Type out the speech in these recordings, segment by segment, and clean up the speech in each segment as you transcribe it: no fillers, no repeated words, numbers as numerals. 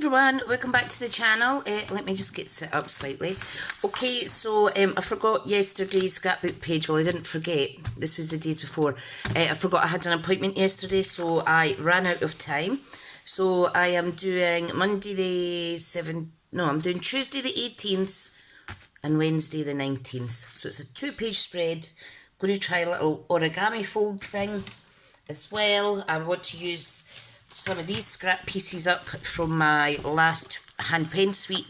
everyone, welcome back to the channel. Let me just get set up slightly. Okay, so I forgot yesterday's scrapbook page. Well, I didn't forget, this was the days before. I forgot I had an appointment yesterday, so I ran out of time. So I am doing Monday the 7th, no, I'm doing Tuesday the 18th and Wednesday the 19th. So it's a 2-page spread. I'm going to try a little origami fold thing as well. I want to use some of these scrap pieces up from my last hand pen suite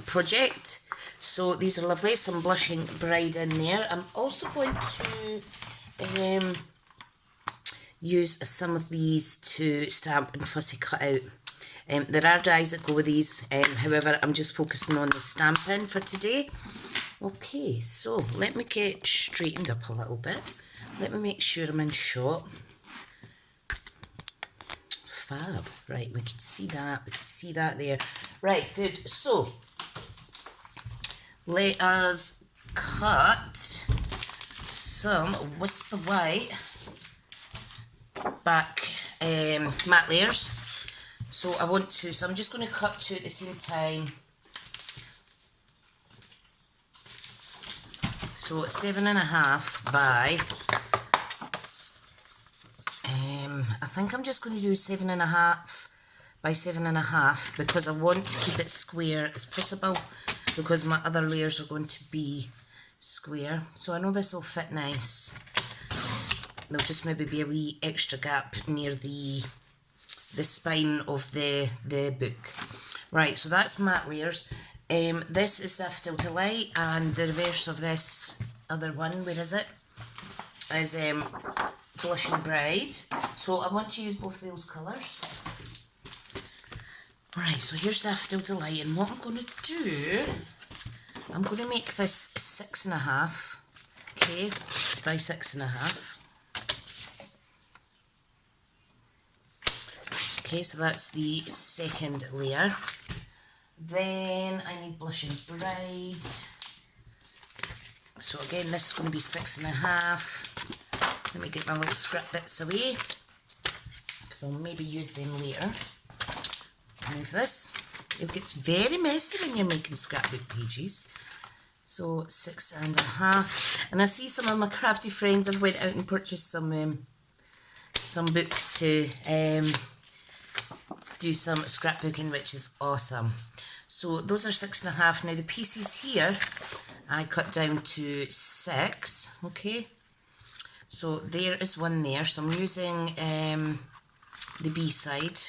project. So these are lovely, some blushing bride in there. I'm also going to use some of these to stamp and fussy cut out. There are dies that go with these, however I'm just focusing on the stamping for today. Okay, so let me get straightened up a little bit. Let me make sure I'm in shot. Fab. Right, we can see that there. Right, good. So let us cut some Whisper White back matte layers. So I'm just going to cut 2 at the same time. So 7.5 by I think I'm just going to do 7.5 by 7.5 because I want to keep it square as possible because my other layers are going to be square. So I know this will fit nice. There'll just maybe be a wee extra gap near the spine of the book. Right, so that's matte layers. This is Daffodil Delight, and the reverse of this other one, where is it? Is Blushing Bride. So I want to use both of those colours. Right, so here's Daffodil Delight, and what I'm going to do, I'm going to make this 6.5, okay, by 6.5. Okay, so that's the second layer. Then I need Blushing Bride. So again, this is going to be 6.5. Let me get my little scrap bits away, because I'll maybe use them later. Move this. It gets very messy when you're making scrapbook pages. So 6.5. And I see some of my crafty friends have went out and purchased some books to do some scrapbooking, which is awesome. So those are 6.5. Now the pieces here I cut down to 6. Okay. So there is one there. So I'm using the B side.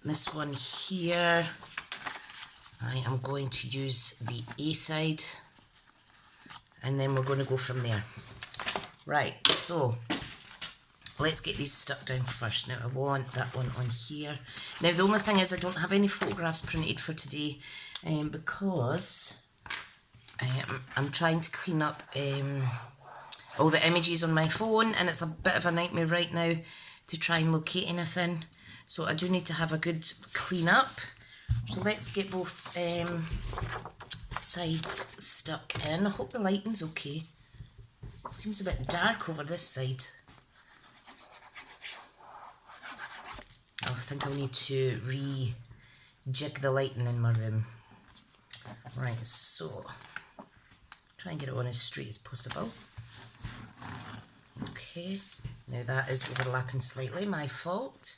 This one here, I am going to use the A side, and then we're going to go from there. Right, so let's get these stuck down first. Now I want that one on here. Now the only thing is I don't have any photographs printed for today because I'm trying to clean up all the images on my phone, and it's a bit of a nightmare right now to try and locate anything. So I do need to have a good clean up. So let's get both sides stuck in. I hope the lighting's okay. It seems a bit dark over this side. I think I'll need to rejig the lighting in my room. Right, so try and get it on as straight as possible. Okay, now that is overlapping slightly, my fault.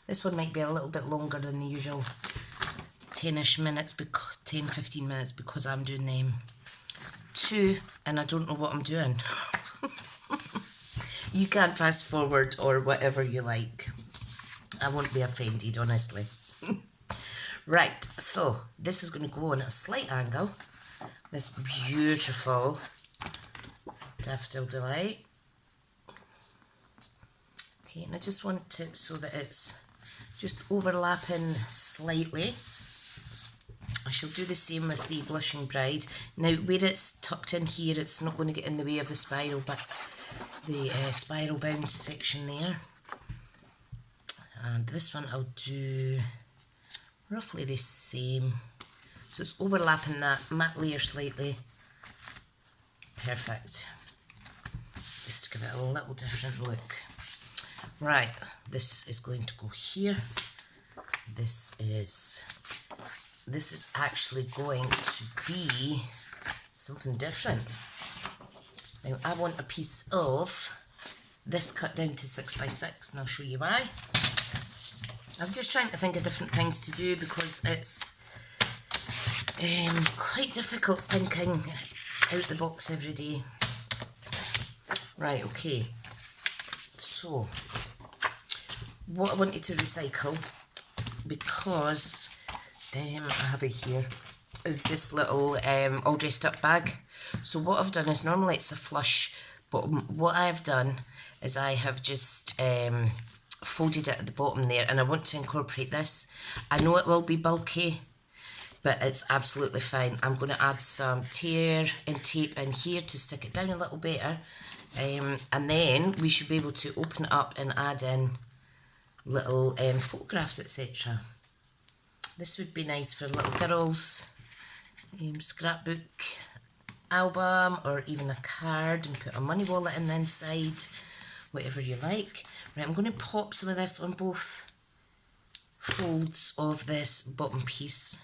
This one might be a little bit longer than the usual 10-ish minutes, 10-15 minutes, because I'm doing them 2 and I don't know what I'm doing. You can fast forward or whatever you like. I won't be offended, honestly. Right, so this is going to go on at a slight angle. This beautiful Daffodil Delight. Okay, and I just want it so that it's just overlapping slightly. I shall do the same with the Blushing Bride. Now, where it's tucked in here, it's not going to get in the way of the spiral, but the spiral bound section there. And this one I'll do roughly the same. So it's overlapping that matte layer slightly. Perfect. Just to give it a little different look. Right, this is going to go here. This is actually going to be something different. Now I want a piece of this cut down to 6 by 6 and I'll show you why. I'm just trying to think of different things to do because it's quite difficult thinking out the box every day. Right, okay. So, what I wanted to recycle, because I have it here, is this little all dressed up bag. So what I've done is, normally it's a flush, but what I've done is I have just folded it at the bottom there, and I want to incorporate this. I know it will be bulky, but it's absolutely fine. I'm going to add some tear and tape in here to stick it down a little better, and then we should be able to open it up and add in little photographs, etc. This would be nice for little girls, scrapbook album, or even a card, and put a money wallet in the inside, whatever you like. Right, I'm going to pop some of this on both folds of this bottom piece.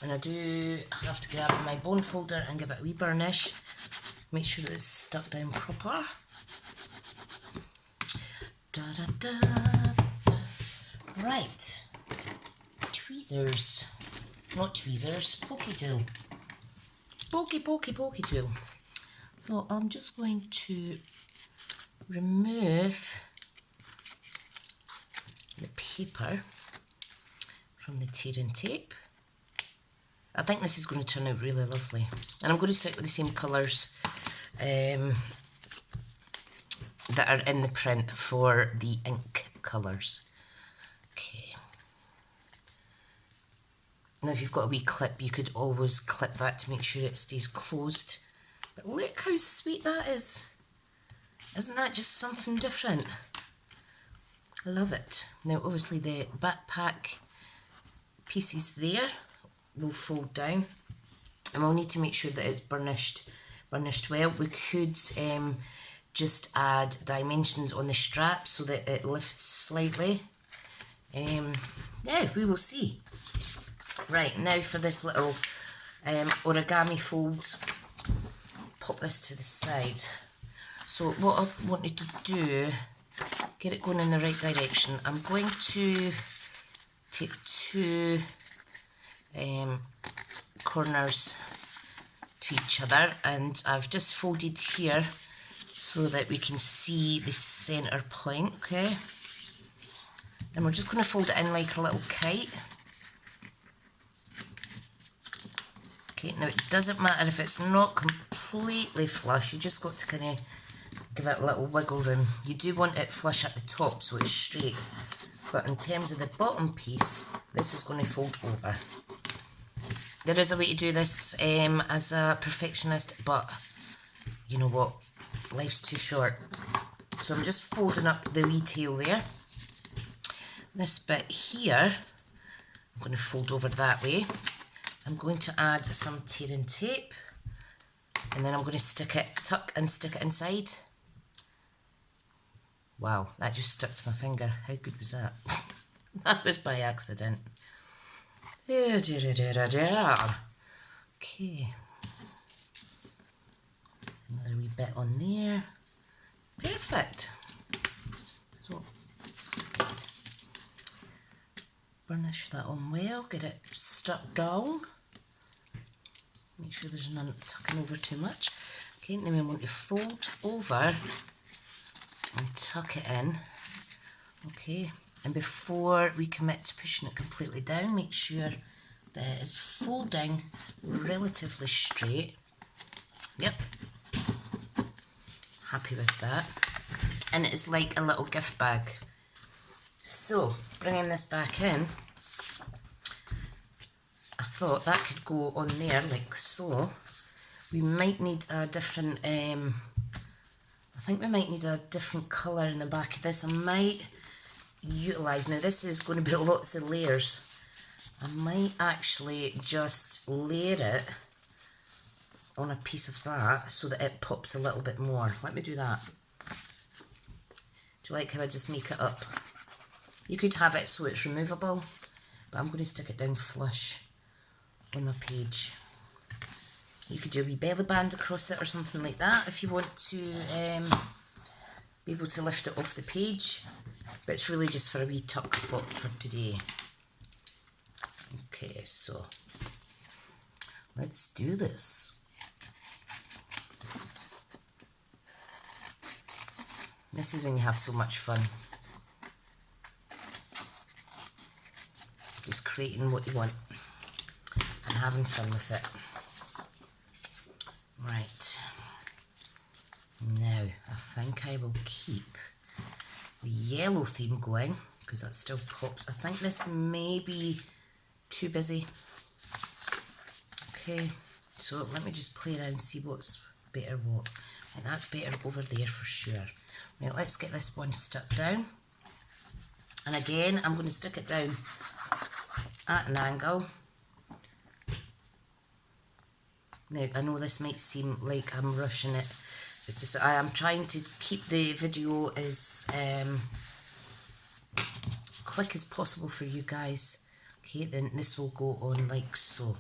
And I do have to grab my bone folder and give it a wee burnish. Make sure that it's stuck down proper. Da, da, da. Right. Tweezers. Not tweezers, pokey tool. Pokey tool. So I'm just going to remove the paper from the tear and tape. I think this is going to turn out really lovely. And I'm going to stick with the same colours that are in the print for the ink colours. Okay. Now if you've got a wee clip, you could always clip that to make sure it stays closed. But look how sweet that is. Isn't that just something different? I love it. Now obviously the backpack pieces there will fold down, and we'll need to make sure that it's burnished well. We could just add dimensions on the strap so that it lifts slightly. Yeah, we will see. Right, now for this little origami fold, pop this to the side. So what I wanted to do, get it going in the right direction, I'm going to take two corners to each other, and I've just folded here so that we can see the centre point, okay? And we're just going to fold it in like a little kite. Okay, now it doesn't matter if it's not completely flush, you just got to kind of give it a little wiggle room. You do want it flush at the top so it's straight, but in terms of the bottom piece, this is going to fold over. There is a way to do this as a perfectionist, but you know what, life's too short. So I'm just folding up the wee tail there. This bit here, I'm going to fold over that way. I'm going to add some tear and tape, and then I'm going to tuck and stick it inside. Wow, that just stuck to my finger. How good was that? That was by accident. Okay. Another wee bit on there. Perfect. So, burnish that on well, get it stuck down. Make sure there's none tucking over too much. Okay, and then we want to fold over and tuck it in. Okay, and before we commit to pushing it completely down, make sure that it's folding relatively straight. Yep. Happy with that. And it's like a little gift bag. So, bringing this back in, I thought that could go on there like so. We might need a different, I think we might need a different colour in the back of this. I might utilise, now this is going to be lots of layers. I might actually just layer it on a piece of that so that it pops a little bit more. Let me do that. Do you like how I just make it up? You could have it so it's removable, but I'm going to stick it down flush on my page. You could do a wee belly band across it or something like that if you want to be able to lift it off the page, but it's really just for a wee tuck spot for today. Okay, so let's do this. This is when you have so much fun. Just creating what you want and having fun with it. Right. Now, I think I will keep the yellow theme going because that still pops. I think this may be too busy. Okay, so let me just play around and see what's better what. Right, that's better over there for sure. Right, let's get this one stuck down. And again, I'm going to stick it down at an angle. Now, I know this might seem like I'm rushing it. It's just I am trying to keep the video as quick as possible for you guys. Okay, then this will go on like so.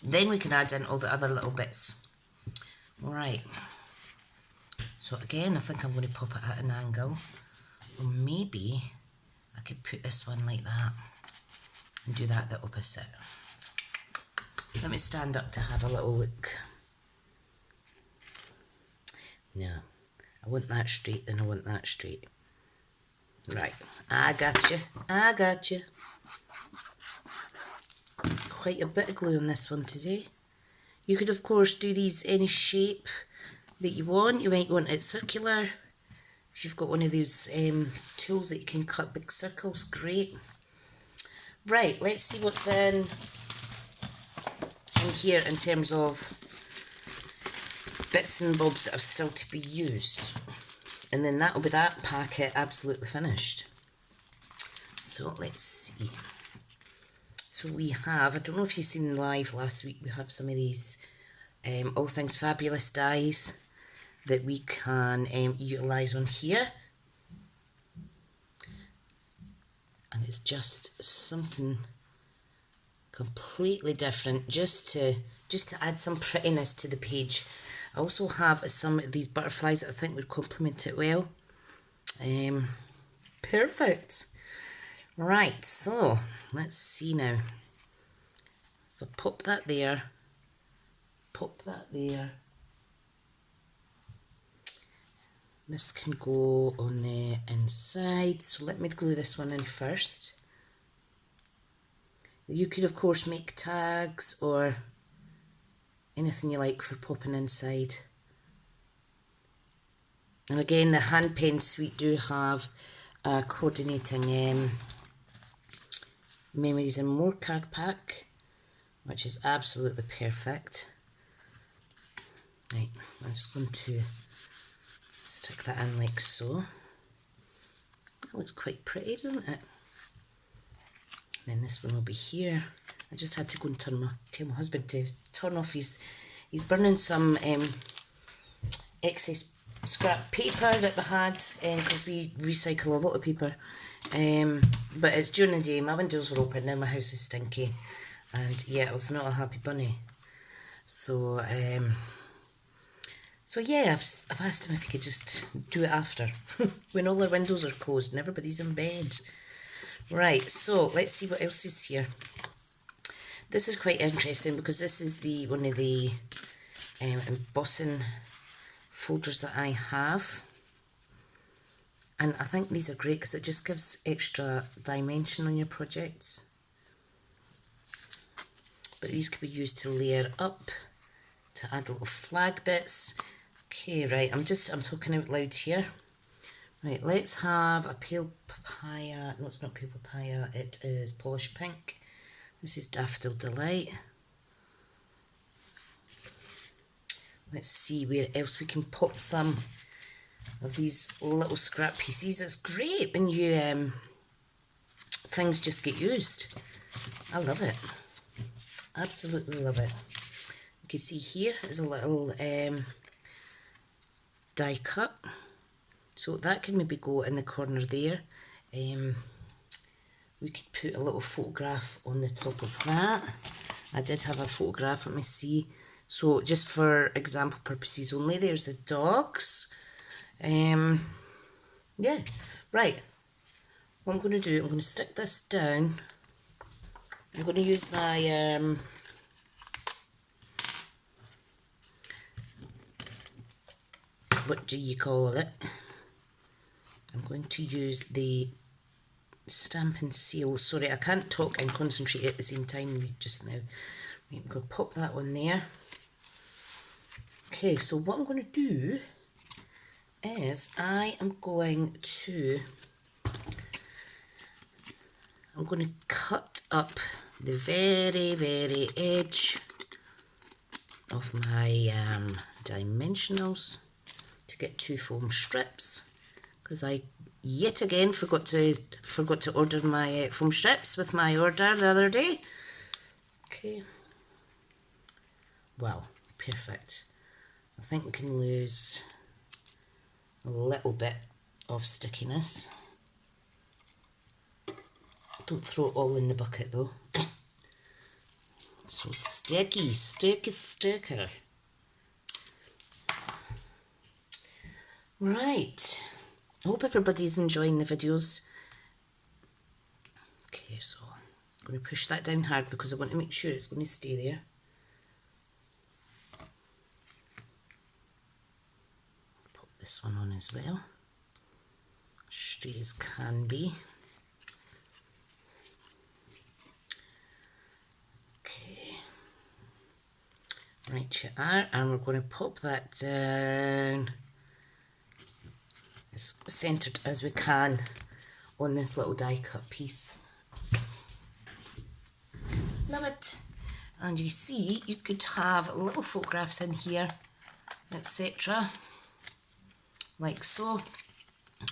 Then we can add in all the other little bits. Right. So again, I think I'm going to pop it at an angle. Or maybe I could put this one like that and do that the opposite. Let me stand up to have a little look. No, I want that straight, then I want that straight. Right, I got you. I got you. Quite a bit of glue on this one today. You could, of course, do these any shape that you want. You might want it circular. If you've got one of those tools that you can cut big circles, great. Right, let's see what's in here in terms of bits and bobs that are still to be used. And then that'll be that packet absolutely finished. So let's see. So we have, I don't know if you've seen live last week, we have some of these All Things Fabulous dies that we can utilise on here. And it's just something completely different just to add some prettiness to the page. I also have some of these butterflies that I think would complement it well. Perfect. Right, so let's see now. If I pop that there, this can go on the inside, so let me glue this one in first. You could, of course, make tags or anything you like for popping inside. And again, the hand pen suite do have a coordinating Memories and More card pack, which is absolutely perfect. Right, I'm just going to stick that in like so. That looks quite pretty, doesn't it? Then this one will be here. I just had to go and tell my husband to turn off he's burning some excess scrap paper that we had because we recycle a lot of paper. But it's during the day, my windows were open, now my house is stinky. And yeah, I was not a happy bunny. So yeah, I've asked him if he could just do it after when all our windows are closed and everybody's in bed. Right, so let's see what else is here. This is quite interesting because this is one of the embossing folders that I have. And I think these are great because it just gives extra dimension on your projects. But these could be used to layer up, to add little flag bits. Okay, right, I'm talking out loud here. Right, let's have a pale papaya. No, it's not pale papaya, it is polished pink. This is Daffodil Delight. Let's see where else we can pop some of these little scrap pieces. It's great when you things just get used. I love it. Absolutely love it. You can see here is a little die cut. So that can maybe go in the corner there. We could put a little photograph on the top of that. I did have a photograph, let me see. So just for example purposes only, there's the dogs. Yeah, right. What I'm going to do, I'm going to stick this down. I'm going to use my what do you call it? I'm going to use the Stampin' Seal. Sorry, I can't talk and concentrate at the same time just now. Right, I'm going to pop that on there. Okay, so what I'm going to do is I'm going to cut up the very edge of my dimensionals to get 2 foam strips, because I yet again forgot to order my foam strips with my order the other day. Okay, wow, perfect. I think we can lose a little bit of stickiness. Don't throw it all in the bucket though. It's so sticky, sticker. Right, I hope everybody's enjoying the videos. Okay, so I'm going to push that down hard because I want to make sure it's going to stay there. Pop this one on as well. Straight as can be. Okay. Right you are, and we're going to pop that down as centred as we can on this little die cut piece. Love it. And you see, you could have little photographs in here, etc. Like so.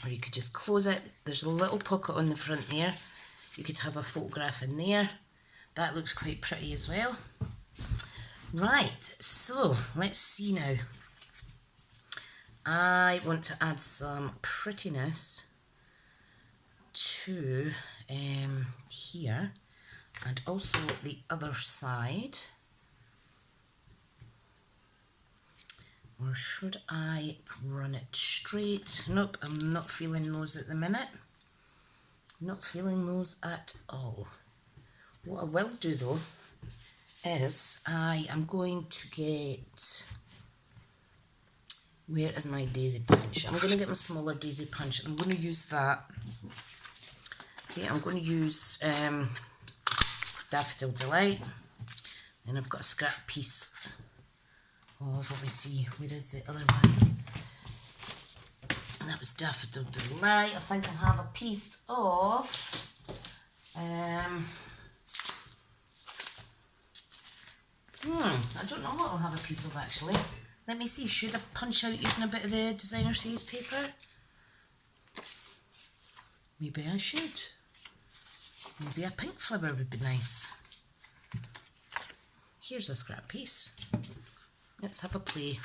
Or you could just close it. There's a little pocket on the front there. You could have a photograph in there. That looks quite pretty as well. Right, so let's see now. I want to add some prettiness to here, and also the other side. Or should I run it straight? Nope, I'm not feeling those at the minute. Not feeling those at all. What I will do though is I am going to get, where is my daisy punch? I'm going to get my smaller daisy punch. I'm going to use that. Okay, I'm going to use Daffodil Delight. And I've got a scrap piece of, let me see, where is the other one? And that was Daffodil Delight. I think I'll have a piece of I don't know what I'll have a piece of actually. Let me see, should I punch out using a bit of the designer series paper? Maybe I should. Maybe a pink flibber would be nice. Here's a scrap piece. Let's have a play.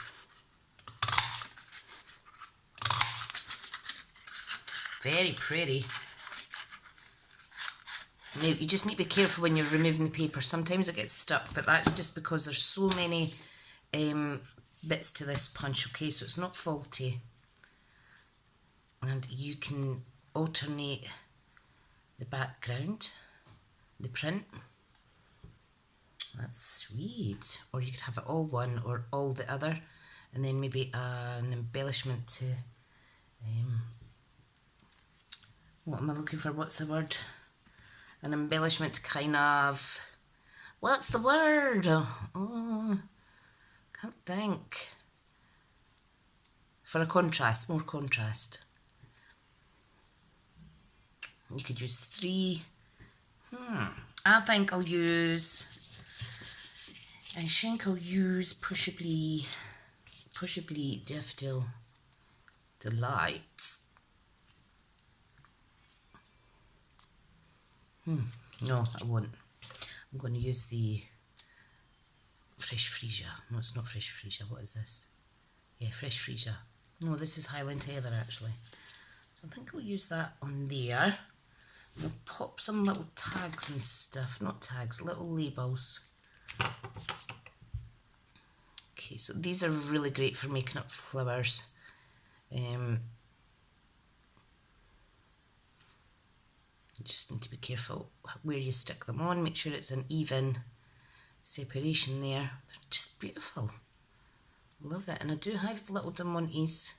Very pretty. Now, you just need to be careful when you're removing the paper. Sometimes it gets stuck, but that's just because there's so many bits to this punch, okay? So it's not faulty. And you can alternate the background, the print. That's sweet. Or you could have it all one or all the other, and then maybe an embellishment to, what am I looking for? What's the word? An embellishment to kind of, what's the word? Oh, can't think. For a contrast, more contrast. You could use 3. I think I'll use, I think I'll use possibly Daffodil Delight. No, I won't. I'm going to use the Fresh Freesia. No, it's not Fresh Freesia. What is this? Yeah, Fresh Freesia. No, this is Highland Heather actually. I think I'll use that on there. I'll pop some little tags and stuff, not tags, little labels. Okay, so these are really great for making up flowers. You just need to be careful where you stick them on, make sure it's an even separation there. They're just beautiful. Love it. And I do have little Demontes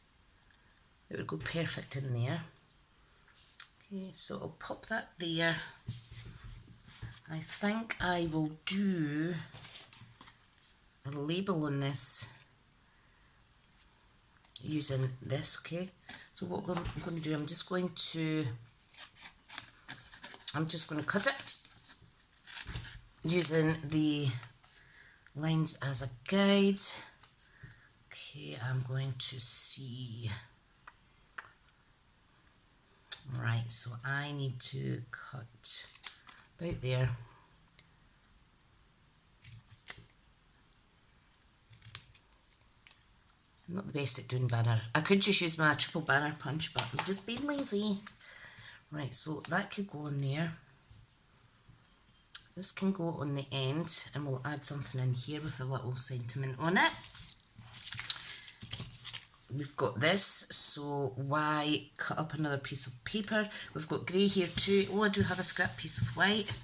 that would go perfect in there. Okay, so I'll pop that there. I think I will do a label on this using this, okay? So what I'm going to do, I'm just going to cut it using the lines as a guide. Okay, I'm going to see. Right, so I need to cut about there. I'm not the best at doing banner. I could just use my triple banner punch, but I'm just being lazy. Right, so that could go on there. This can go on the end, and we'll add something in here with a little sentiment on it. We've got this, so why cut up another piece of paper? We've got grey here too. Oh, I do have a scrap piece of white.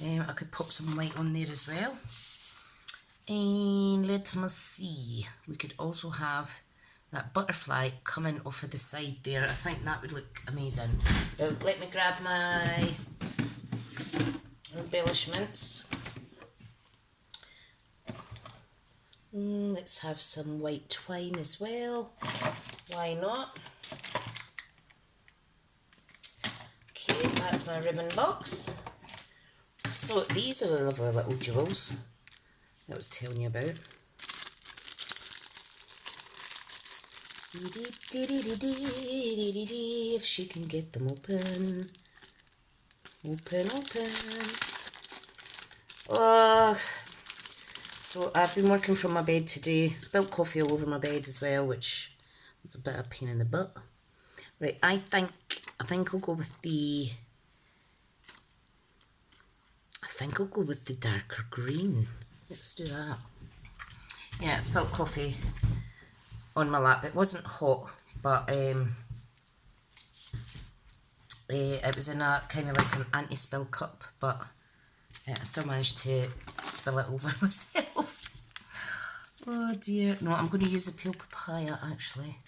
I could pop some white on there as well. And let me see. We could also have that butterfly coming off of the side there. I think that would look amazing. Now, let me grab my embellishments. Let's have some white twine as well. Why not? Okay, that's my ribbon box. So these are the lovely little jewels that I was telling you about. If she can get them open. Open. Oh. So I've been working from my bed today. Spilt coffee all over my bed as well, which was a bit of a pain in the butt. Right, I think I'll go with the darker green. Let's do that. Yeah, I spilt coffee on my lap. It wasn't hot, but it was in a kind of like an anti-spill cup, but I still managed to spill it over myself. Oh dear. No, I'm going to use a peel papaya actually.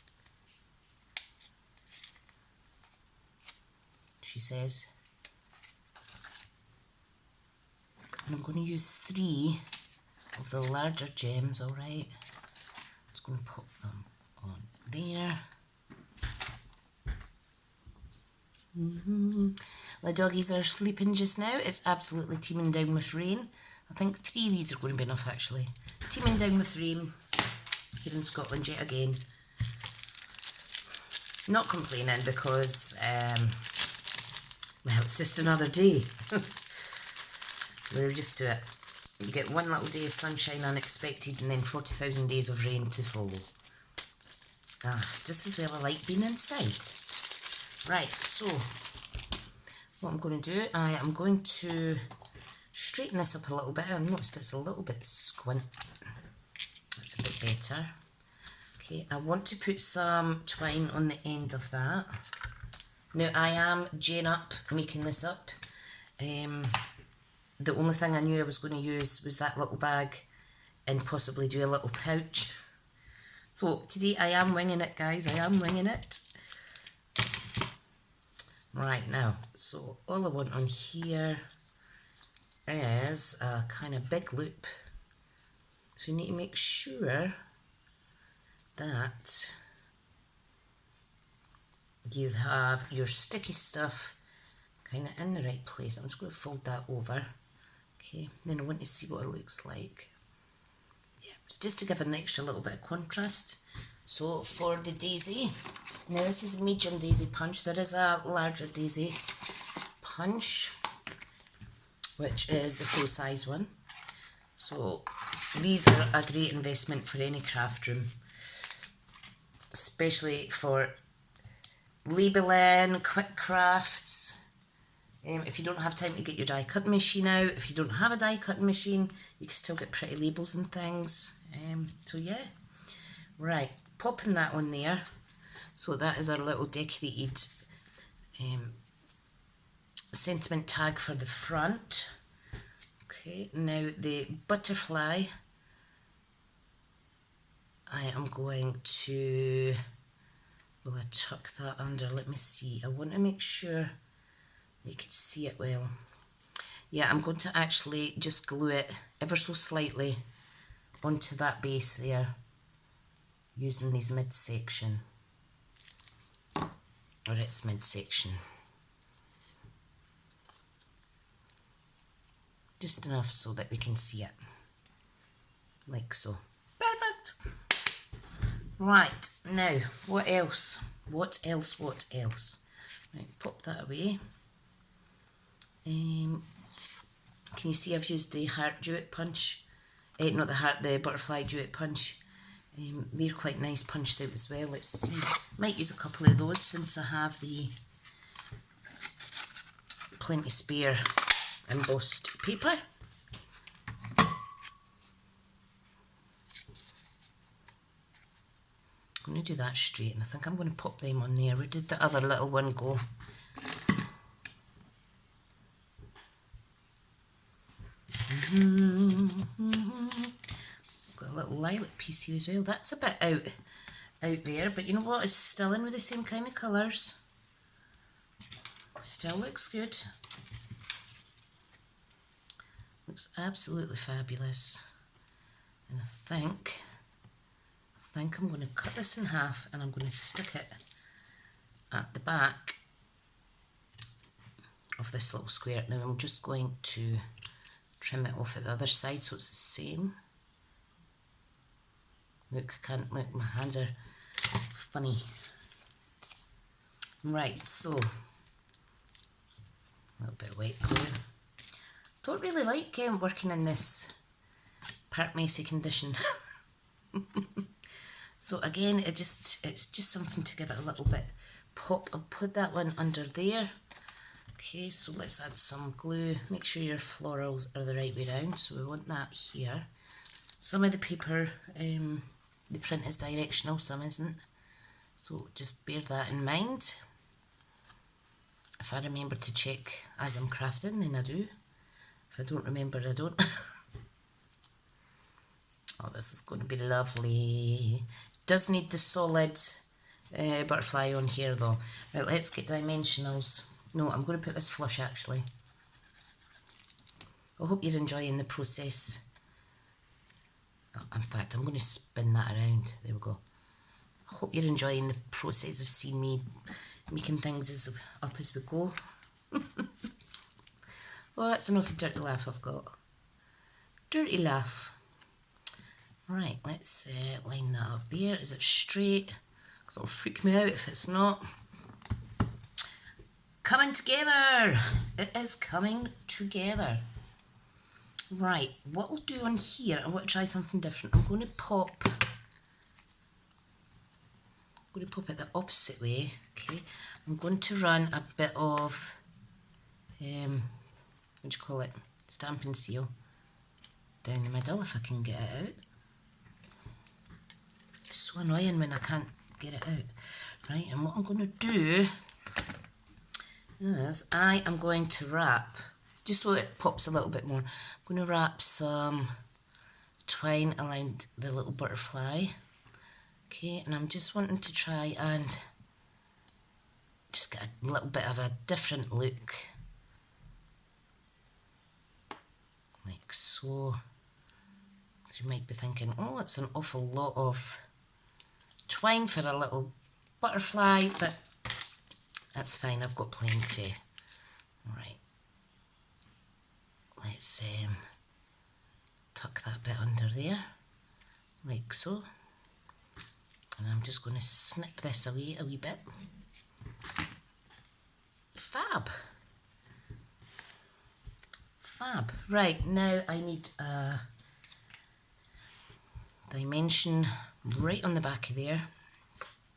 She says. And I'm going to use 3 of the larger gems, alright? Just going to pop them on there. My doggies are sleeping just now. It's absolutely teeming down with rain. I think 3 of these are going to be enough actually. Teeming down with rain here in Scotland yet again. Not complaining because, well, it's just another day. We're used to it. You get one little day of sunshine unexpected and then 40,000 days of rain to follow. Just as well I like being inside. Right, so what I'm going to do, I am going to straighten this up a little bit. I've noticed it's a little bit squint. That's a bit better. Okay, I want to put some twine on the end of that. Now I am Jane up making this up. The only thing I knew I was going to use was that little bag and possibly do a little pouch. So today I am winging it, guys. I am winging it. Right now, so all I want on here is a kind of big loop. So you need to make sure that you have your sticky stuff kind of in the right place. I'm just going to fold that over. Okay, then I want to see what it looks like. Yeah, it's just to give an extra little bit of contrast. So for the daisy, now this is a medium daisy punch. There is a larger daisy punch, which is the full size one. So these are a great investment for any craft room, especially for labelling, quick crafts. If you don't have time to get your die cutting machine out, if you don't have a die cutting machine, you can still get pretty labels and things. So yeah, right, popping that on there. So that is our little decorated sentiment tag for the front. Okay, now the butterfly, I am going to, will I tuck that under? Let me see. I want to make sure you can see it well. Yeah, I'm going to actually just glue it ever so slightly onto that base there using these midsection, or its midsection. Just enough so that we can see it, like so. Perfect! Right, now, what else? What else? Right, pop that away. Can you see I've used the heart jewett punch? Not the heart, the butterfly jewett punch. They're quite nice punched out as well. Let's see. Might use a couple of those since I have the plenty spare embossed paper. I'm going to do that straight, and I think I'm going to pop them on there. Where did the other little one go? Got a little lilac piece here as well. That's a bit out there, but you know what? It's still in with the same kind of colours. Still looks good. Looks absolutely fabulous. And I think I'm going to cut this in half and I'm going to stick it at the back of this little square. Now I'm just going to trim it off at the other side so it's the same. Look, I can't look, my hands are funny. Right, so a little bit of white glue. Don't really like working in this part messy condition. So again, it's just something to give it a little bit pop. I'll put that one under there. Okay, so let's add some glue. Make sure your florals are the right way round. So we want that here. Some of the paper, the print is directional, some isn't. So just bear that in mind. If I remember to check as I'm crafting, then I do. If I don't remember, I don't. Oh, this is going to be lovely. Does need the solid butterfly on here though. Right, let's get dimensionals. No, I'm going to put this flush actually. I hope you're enjoying the process. Oh, in fact, I'm going to spin that around. There we go. I hope you're enjoying the process of seeing me making things up as we go. Well, that's enough dirty laugh I've got. Dirty laugh. Right, let's line that up there. Is it straight? Because it'll freak me out if it's not. Coming together! It is coming together. Right, what I'll do on here, I want to try something different. I'm going to pop it the opposite way. Okay, I'm going to run a bit of, what do you call it? Stampin' seal down the middle if I can get it out. It's so annoying when I can't get it out. Right, and what I'm going to do is I am going to wrap, just so it pops a little bit more, I'm going to wrap some twine around the little butterfly. Okay, and I'm just wanting to try and just get a little bit of a different look. Like so. So you might be thinking, oh, it's an awful lot of twine for a little butterfly, but that's fine, I've got plenty. Alright, let's tuck that bit under there, like so. And I'm just going to snip this away a wee bit. Fab! Fab. Right, now I need a dimension right on the back of there.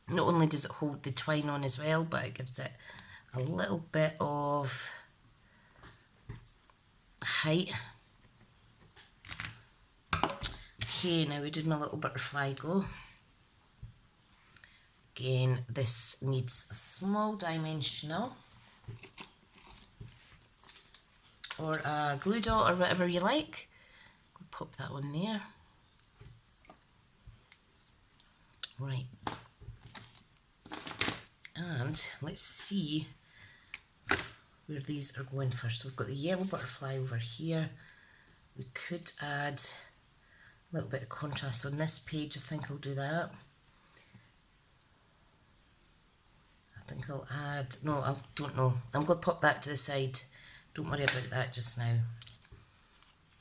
Not only does it hold the twine on as well, but it gives it a little bit of height. Okay, now we did my little butterfly go. Again, this needs a small dimensional or a glue dot or whatever you like. Pop that one there. Right. And let's see where these are going first. So we've got the yellow butterfly over here. We could add a little bit of contrast on this page. I think I'll do that. I think I'll add, no, I don't know. I'm going to pop that to the side. Don't worry about that just now.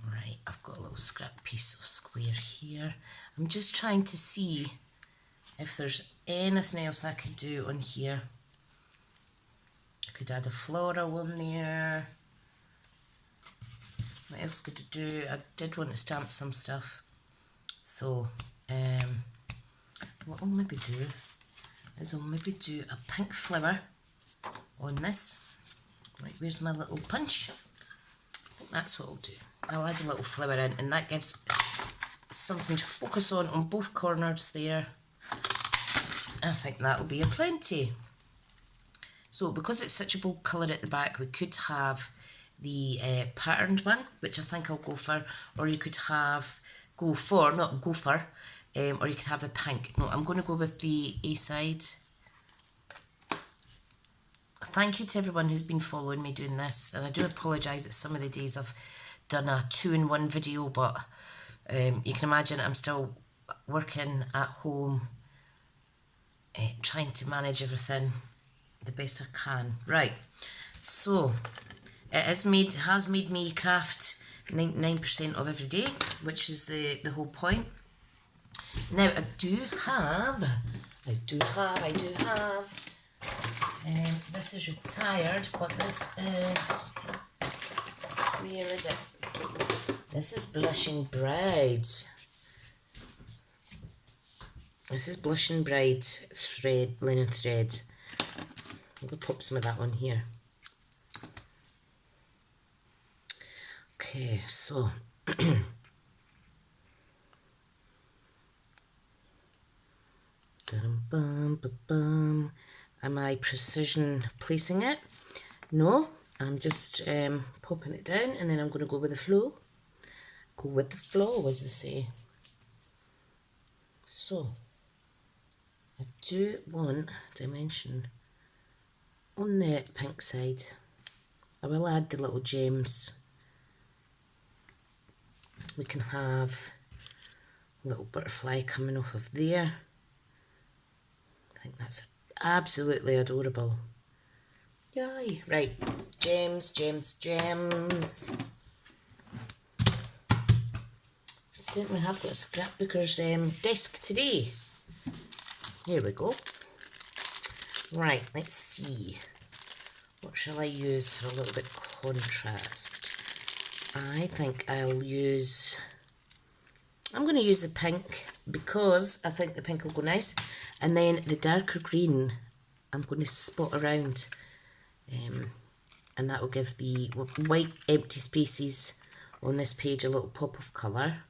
Right, I've got a little scrap piece of square here. I'm just trying to see if there's anything else I could do on here. I could add a floral one there. What else could I do? I did want to stamp some stuff. So, what I'll maybe do is I'll maybe do a pink flower on this. Right, where's my little punch? I think that's what I'll do. I'll add a little flower in, and that gives something to focus on both corners there. I think that'll be a plenty. So because it's such a bold colour at the back, we could have the patterned one, which I think I'll go for, or you could have or you could have the pink. No, I'm going to go with the A side. Thank you to everyone who's been following me doing this, and I do apologise that some of the days I've done a 2-in-1 video, but you can imagine I'm still working at home, trying to manage everything the best I can. Right, so it has made me craft 99% of every day, which is the whole point. Now I do have, this is retired, but this is, where is it? This is Blushing Bride. This is Blushing Bride thread, linen thread. I'm going to pop some of that on here. Okay, so am I precision placing it? No, I'm just popping it down, and then I'm going to go with the flow. Go with the flow, as they say. So I do want dimension on the pink side. I will add the little gems. We can have a little butterfly coming off of there. I think that's absolutely adorable. Yay! Right, gems. Certainly have got a scrapbooker's desk today. Here we go. Right, let's see. What shall I use for a little bit of contrast? I think I'm going to use the pink, because I think the pink will go nice. And then the darker green, I'm going to spot around. And that will give the white empty spaces on this page a little pop of colour.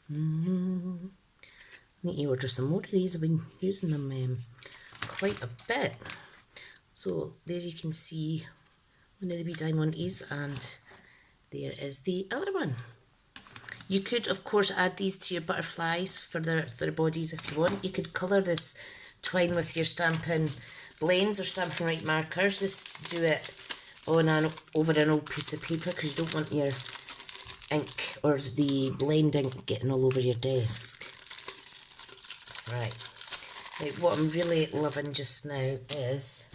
Need to order some more of these. I've been using them quite a bit. So there you can see one of the wee diamonds, and there is the other one. You could of course add these to your butterflies for their bodies if you want. You could colour this twine with your Stampin' blends or Stampin' Right markers. Just do it on over an old piece of paper, because you don't want your ink or the blend ink getting all over your desk. Right, what I'm really loving just now is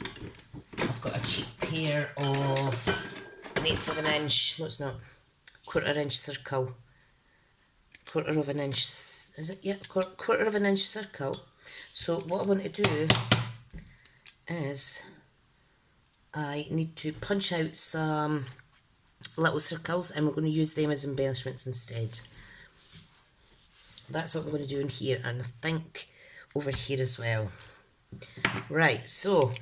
I've got a cheap pair of 1/8 of an inch, no it's not, 1/4 inch circle, 1/4 of an inch, is it? Yeah, 1/4 of an inch circle. So what I want to do is I need to punch out some little circles, and we're going to use them as embellishments instead. that's what I'm going to do in here, and I think over here as well. Right, so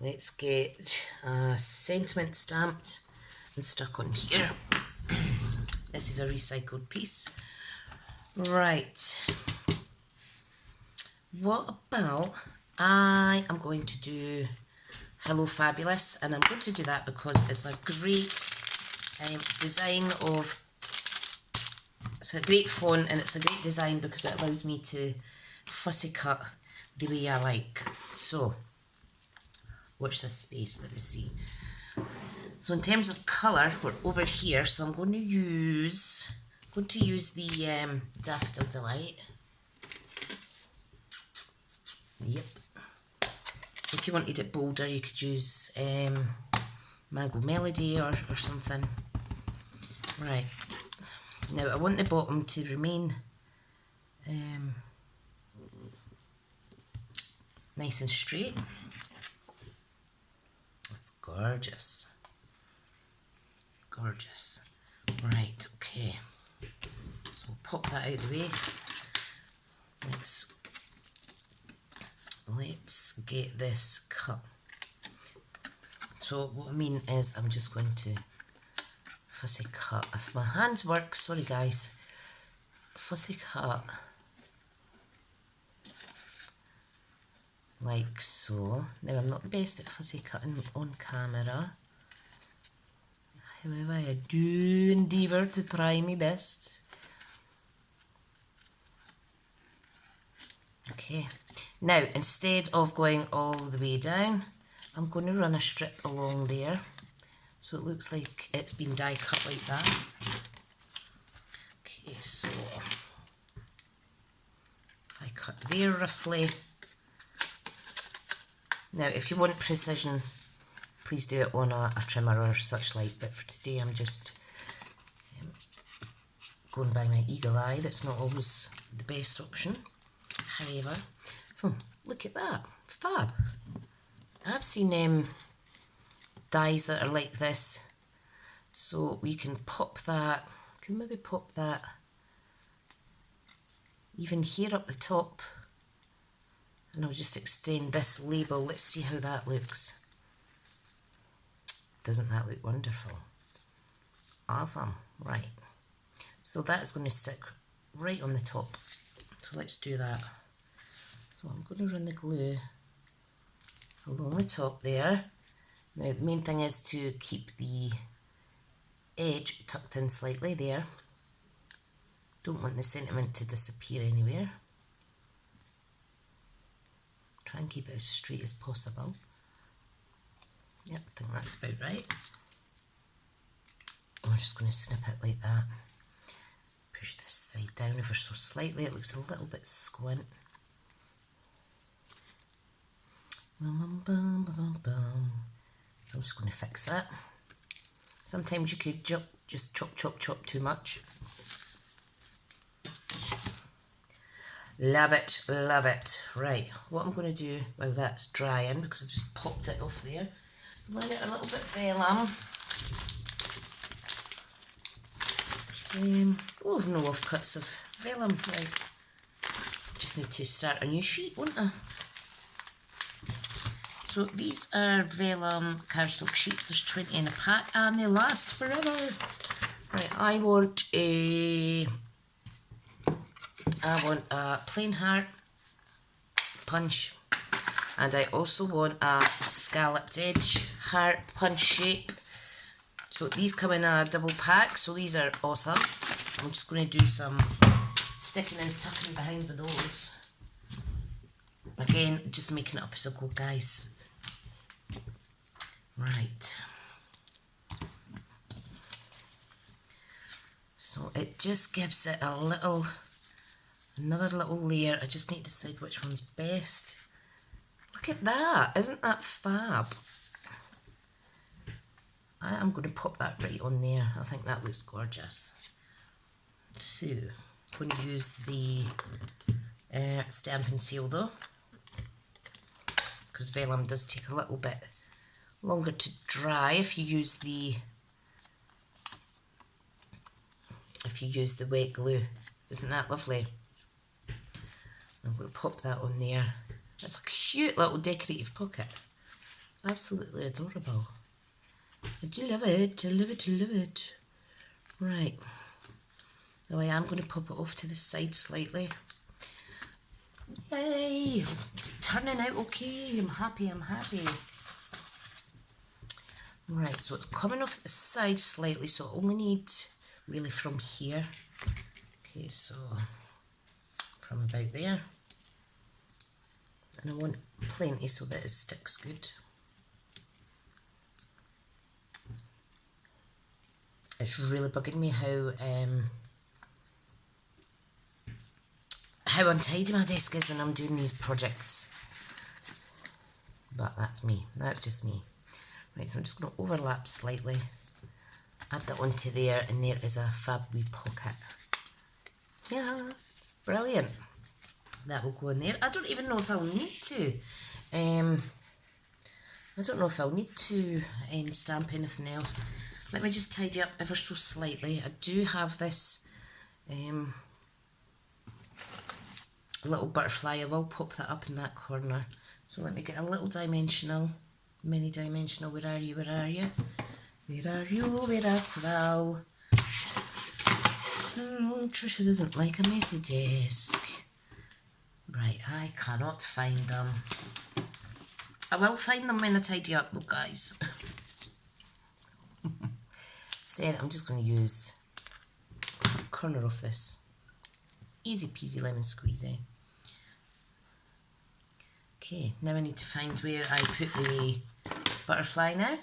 let's get a sentiment stamped and stuck on here. This is a recycled piece. Right, what about, I am going to do Hello Fabulous, and I'm going to do that because it's a great design of, it's a great font and it's a great design because it allows me to fussy cut the way I like. So, watch this space, let me see. So in terms of colour, we're over here, so I'm going to use the Daffodil Delight. Yep. If you wanted it bolder, you could use Mango Melody or something. Right. Now I want the bottom to remain nice and straight. That's gorgeous. Gorgeous. Right, okay. So we'll pop that out of the way. Let's get this cut. So what I mean is I'm just going to fussy cut. If my hands work, sorry guys, fussy cut like so. Now I'm not the best at fussy cutting on camera, however I do endeavour to try my best. Okay, now instead of going all the way down, I'm going to run a strip along there so it looks like it's been die cut like that. Okay, so if I cut there roughly. Now if you want precision, please do it on a trimmer or such like, but for today I'm just going by my eagle eye. That's not always the best option, however. So look at that, fab. I've seen dies that are like this, so we can pop that, can maybe pop that even here up the top, and I'll just extend this label. Let's see how that looks. Doesn't that look wonderful? Awesome. Right, so that is going to stick right on the top, so let's do that. So I'm going to run the glue along the top there. Now the main thing is to keep the edge tucked in slightly there. Don't want the sentiment to disappear anywhere. Try and keep it as straight as possible. Yep, I think that's about right. I'm just going to snip it like that. Push this side down ever so slightly. It looks a little bit squint. Bum, bum, bum, bum. So I'm just going to fix that. Sometimes you could just chop too much. Love it, love it. Right, what I'm going to do while that's drying, because I've just popped it off there, is I'm going to get a little bit of vellum. Oh, I've no offcuts of vellum. Right, just need to start a new sheet, won't I? So these are vellum cardstock sheets. There's 20 in a pack and they last forever. Right, I want a plain heart punch, and I also want a scalloped edge heart punch shape. So these come in a double pack, so these are awesome. I'm just going to do some sticking and tucking behind with those. Again, just making it up as I go, guys. Right. So it just gives it a little, another little layer. I just need to decide which one's best. Look at that, isn't that fab? I am going to pop that right on there. I think that looks gorgeous. So, I'm going to use the Stampin' Seal though, because vellum does take a little bit longer to dry if you use the if you use the wet glue. Isn't that lovely? I'm going to pop that on there. It's a cute little decorative pocket. Absolutely adorable. I do love it, I love it, I love it. Right. Now I am going to pop it off to the side slightly. Yay! It's turning out okay. I'm happy, I'm happy. Right, so it's coming off the side slightly, so I only need really from here. Okay, so from about there. And I want plenty so that it sticks good. It's really bugging me how untidy my desk is when I'm doing these projects. But that's me. That's just me. Right, so I'm just going to overlap slightly. Add that onto there, and there is a fab wee pocket. Yeah, brilliant. That will go in there. I don't even know if I'll need to. I don't know if I'll need to stamp anything else. Let me just tidy up ever so slightly. I do have this little butterfly. I will pop that up in that corner. So let me get a little dimensional, mini dimensional. Where are you? Where are you? Where are you? Where art thou? Oh, Tricia doesn't like a messy desk. Right, I cannot find them. I will find them when I tidy up though, guys. Instead, I'm just going to use a corner of this. Easy peasy lemon squeezy. Okay, now I need to find where I put the butterfly now.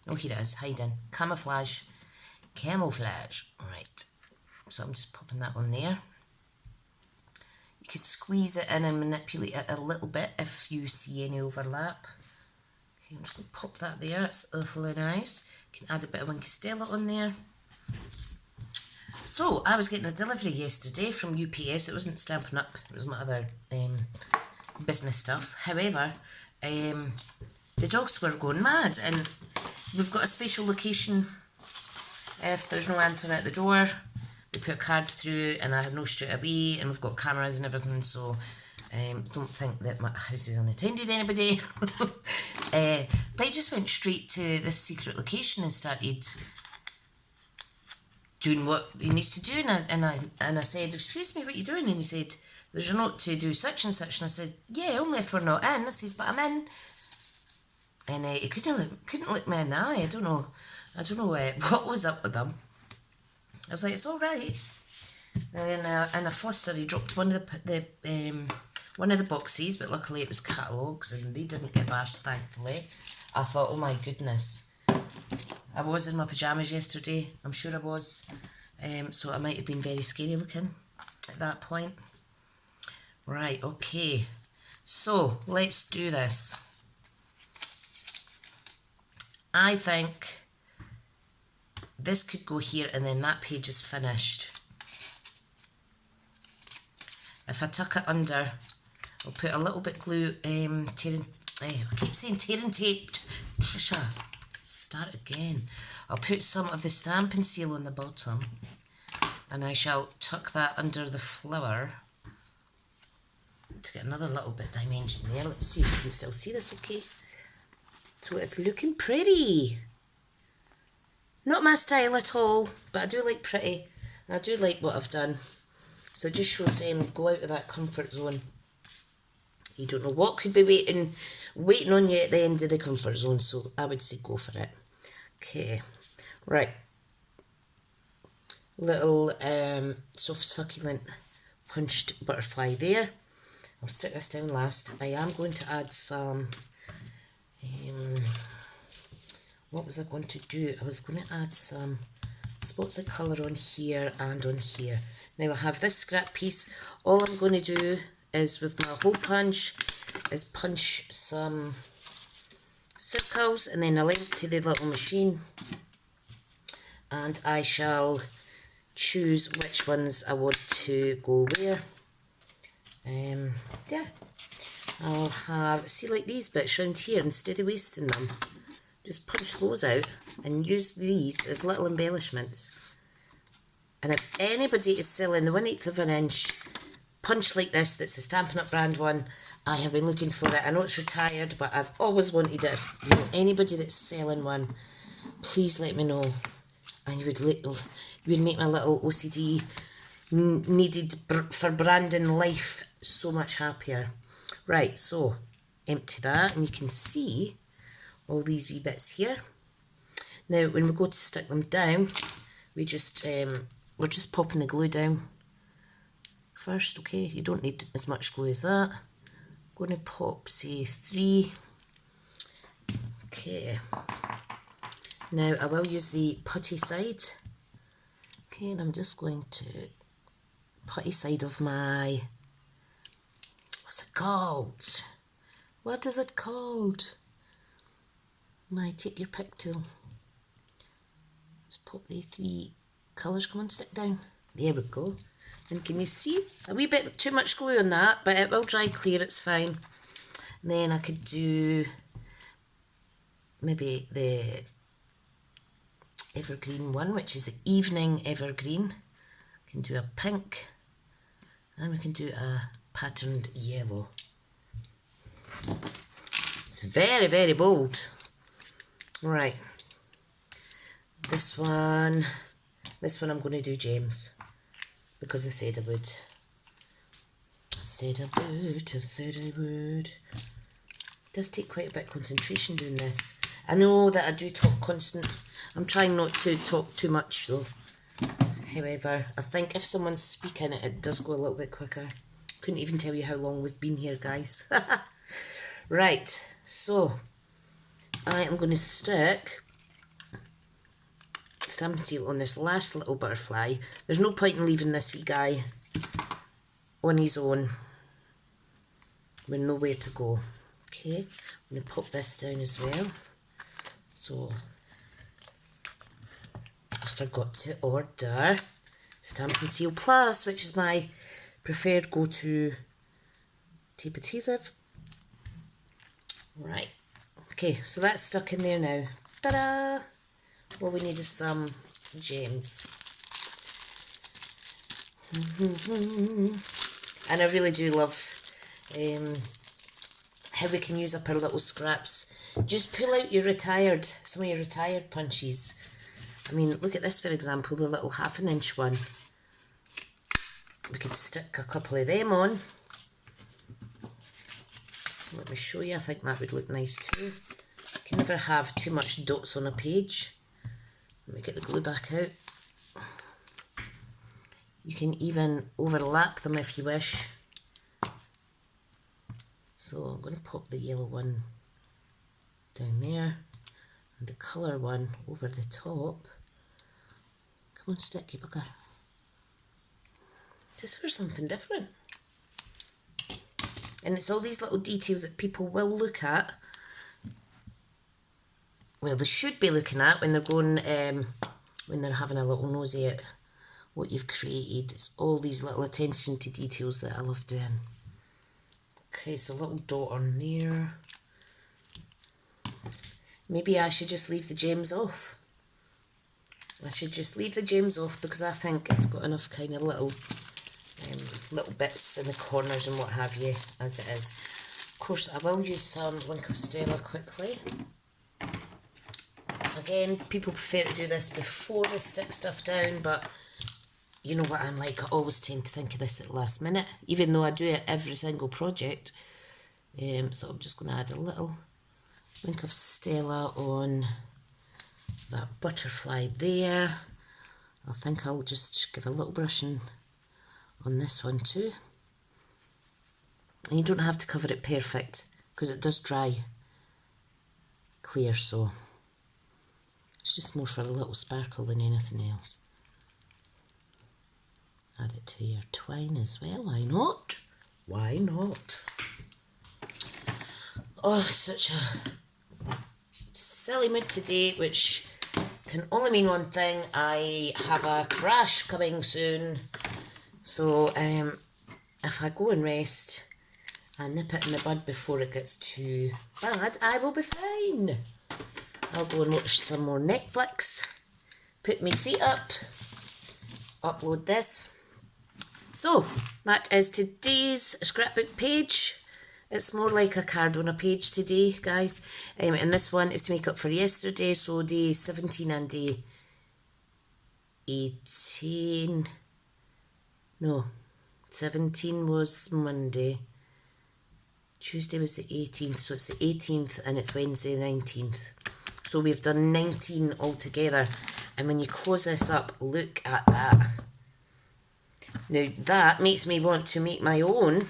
Oh, here it is, hiding. Camouflage. Camouflage. Right, so I'm just popping that on there. You can squeeze it in and manipulate it a little bit if you see any overlap. Okay, I'm just going to pop that there. It's awfully nice. You can add a bit of Winkostella on there. So, I was getting a delivery yesterday from UPS. It wasn't Stampin' Up. It was my other business stuff. However, the dogs were going mad, and we've got a special location. If there's no answer at the door, we put a card through, and I know straight away, and we've got cameras and everything, so don't think that my house is unattended, anybody. But he just went straight to this secret location and started doing what he needs to do, and I said, excuse me, what are you doing? And he said, there's a note to do such and such, and I said, yeah, only if we're not in. I says, but I'm in. And he couldn't look me in the eye. I don't know what was up with him. I was like, it's all right. And in a fluster, he dropped one of the boxes, but luckily it was catalogues, and they didn't get bashed, thankfully. I thought, oh my goodness. I was in my pyjamas yesterday, I'm sure I was, so I might have been very scary looking at that point. Right, okay, so let's do this. I think this could go here, and then that page is finished. If I tuck it under, I'll put a little bit glue, I keep saying tearing tape, Tricia. Start again. I'll put some of the Stampin' Seal on the bottom, and I shall tuck that under the flower to get another little bit dimension there. Let's see if you can still see this okay. So it's looking pretty. Not my style at all, but I do like pretty. I do like what I've done. So it just shows go out of that comfort zone. You don't know what could be waiting on you at the end of the comfort zone, so I would say go for it. Okay, right. Little soft succulent punched butterfly there. I'll stick this down last. I am going to add some, what was I going to do? I was going to add some spots of colour on here and on here. Now I have this scrap piece. All I'm going to do is, with my hole punch, is punch some circles and then a link to the little machine, and I shall choose which ones I want to go where. Yeah, I'll have, see, like these bits around here, instead of wasting them, just punch those out and use these as little embellishments. And if anybody is selling the 1/8 of an inch punch like this, that's a Stampin' Up brand one, I have been looking for it. I know it's retired, but I've always wanted it. If you know anybody that's selling one, please let me know. And you would make my little OCD needed for branding life so much happier. Right, so empty that, and you can see all these wee bits here. Now, when we go to stick them down, we're just popping the glue down first. Okay, you don't need as much glue as that. I'm going to pop, say, 3. Okay. Now I will use the putty side. Okay, and I'm just going to putty side of my, what's it called? What is it called? My take your pick tool. Let's pop the 3 colours, come on, stick down. There we go. And can you see? A wee bit too much glue on that, but it will dry clear, it's fine. And then I could do maybe the evergreen one, which is the evening evergreen. We can do a pink, and we can do a patterned yellow. It's very, very bold. Right. This one I'm going to do gems, because I said I would. I said I would. It does take quite a bit of concentration doing this. I know that I do talk constant. I'm trying not to talk too much though. However, I think if someone's speaking, it does go a little bit quicker. Couldn't even tell you how long we've been here, guys. Right, so I am going to stick stamping seal on this last little butterfly. There's no point in leaving this wee guy on his own with nowhere to go. Okay, I'm going to pop this down as well. So I forgot to order Stampin' Seal Plus, which is my preferred go-to tape adhesive. Right, okay, so that's stuck in there now. Ta-da! All we need is some gems. And I really do love how we can use up our little scraps. Just pull out some of your retired punches. I mean, look at this for example, the little 1/2 inch one. We could stick a couple of them on. Let me show you, I think that would look nice too. You can never have too much dots on a page. Let me get the glue back out. You can even overlap them if you wish. So I'm going to pop the yellow one down there and the colour one over the top. Come on, stick, you bugger. Just for something different. And it's all these little details that people will look at. Well, they should be looking at when they're going, when they're having a little nosy at what you've created. It's all these little attention to details that I love doing. Okay, so a little dot on there. Maybe I should just leave the gems off. I should just leave the gems off because I think it's got enough kind of little bits in the corners and what have you as it is. Of course, I will use some Link of Stella quickly. Again, people prefer to do this before they stick stuff down, but you know what I'm like, I always tend to think of this at the last minute, even though I do it every single project. So I'm just going to add a little Link of Stella on that butterfly there. I think I'll just give a little brushing on this one too. And you don't have to cover it perfect because it does dry clear, so it's just more for a little sparkle than anything else. Add it to your twine as well, why not? Why not? Oh, such a silly mood today, which can only mean one thing. I have a crash coming soon. So if I go and rest and nip it in the bud before it gets too bad, I will be fine. I'll go and watch some more Netflix, put my feet up, upload this. So, that is today's scrapbook page. It's more like a card on a page today, guys. And this one is to make up for yesterday, so day 17 and day 18. No, 17 was Monday. Tuesday was the 18th, so it's the 18th and it's Wednesday the 19th. So we've done 19 altogether. And when you close this up, look at that. Now that makes me want to make my own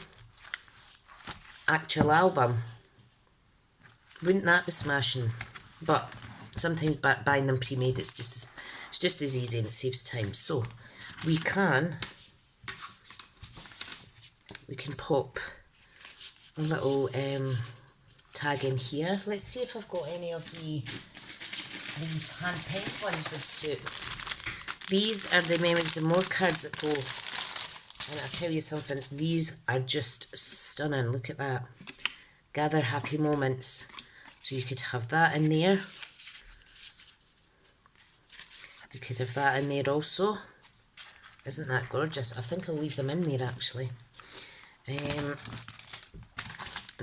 actual album. Wouldn't that be smashing? But sometimes buying them pre-made, it's just as easy and it saves time. So we can pop a little tag in here. Let's see if I've got any of these hand paint ones would suit. These are the memories and more cards that go. And I'll tell you something, these are just stunning. Look at that. Gather happy moments. So you could have that in there. You could have that in there also. Isn't that gorgeous? I think I'll leave them in there actually. In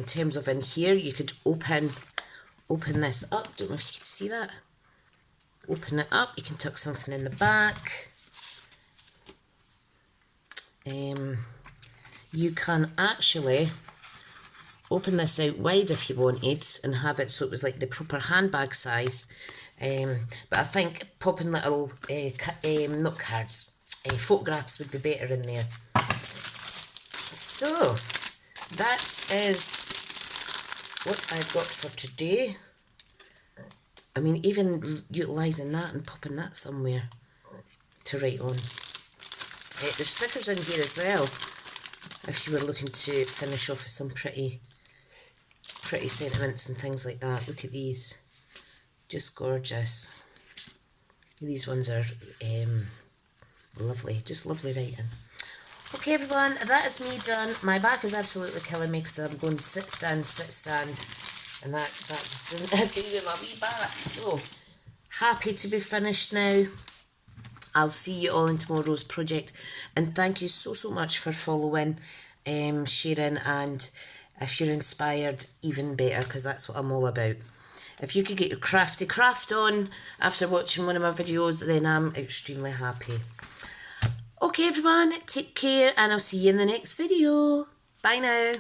terms of in here, you could open this up. Don't know if you can see that. Open it up. You can tuck something in the back. You can actually open this out wide if you wanted and have it so it was like the proper handbag size. But I think popping little not cards, photographs would be better in there. So that is what I've got for today. I mean, even utilising that and popping that somewhere to write on. There's stickers in here as well, if you were looking to finish off with some pretty sentiments and things like that. Look at these, just gorgeous. These ones are lovely, just lovely writing. Okay everyone, that is me done. My back is absolutely killing me because I'm going to sit, stand, and that just doesn't do with my wee back. So, happy to be finished now. I'll see you all in tomorrow's project, and thank you so much for following, sharing, and if you're inspired, even better, because that's what I'm all about. If you could get your crafty craft on after watching one of my videos, then I'm extremely happy. Okay everyone, take care and I'll see you in the next video. Bye now.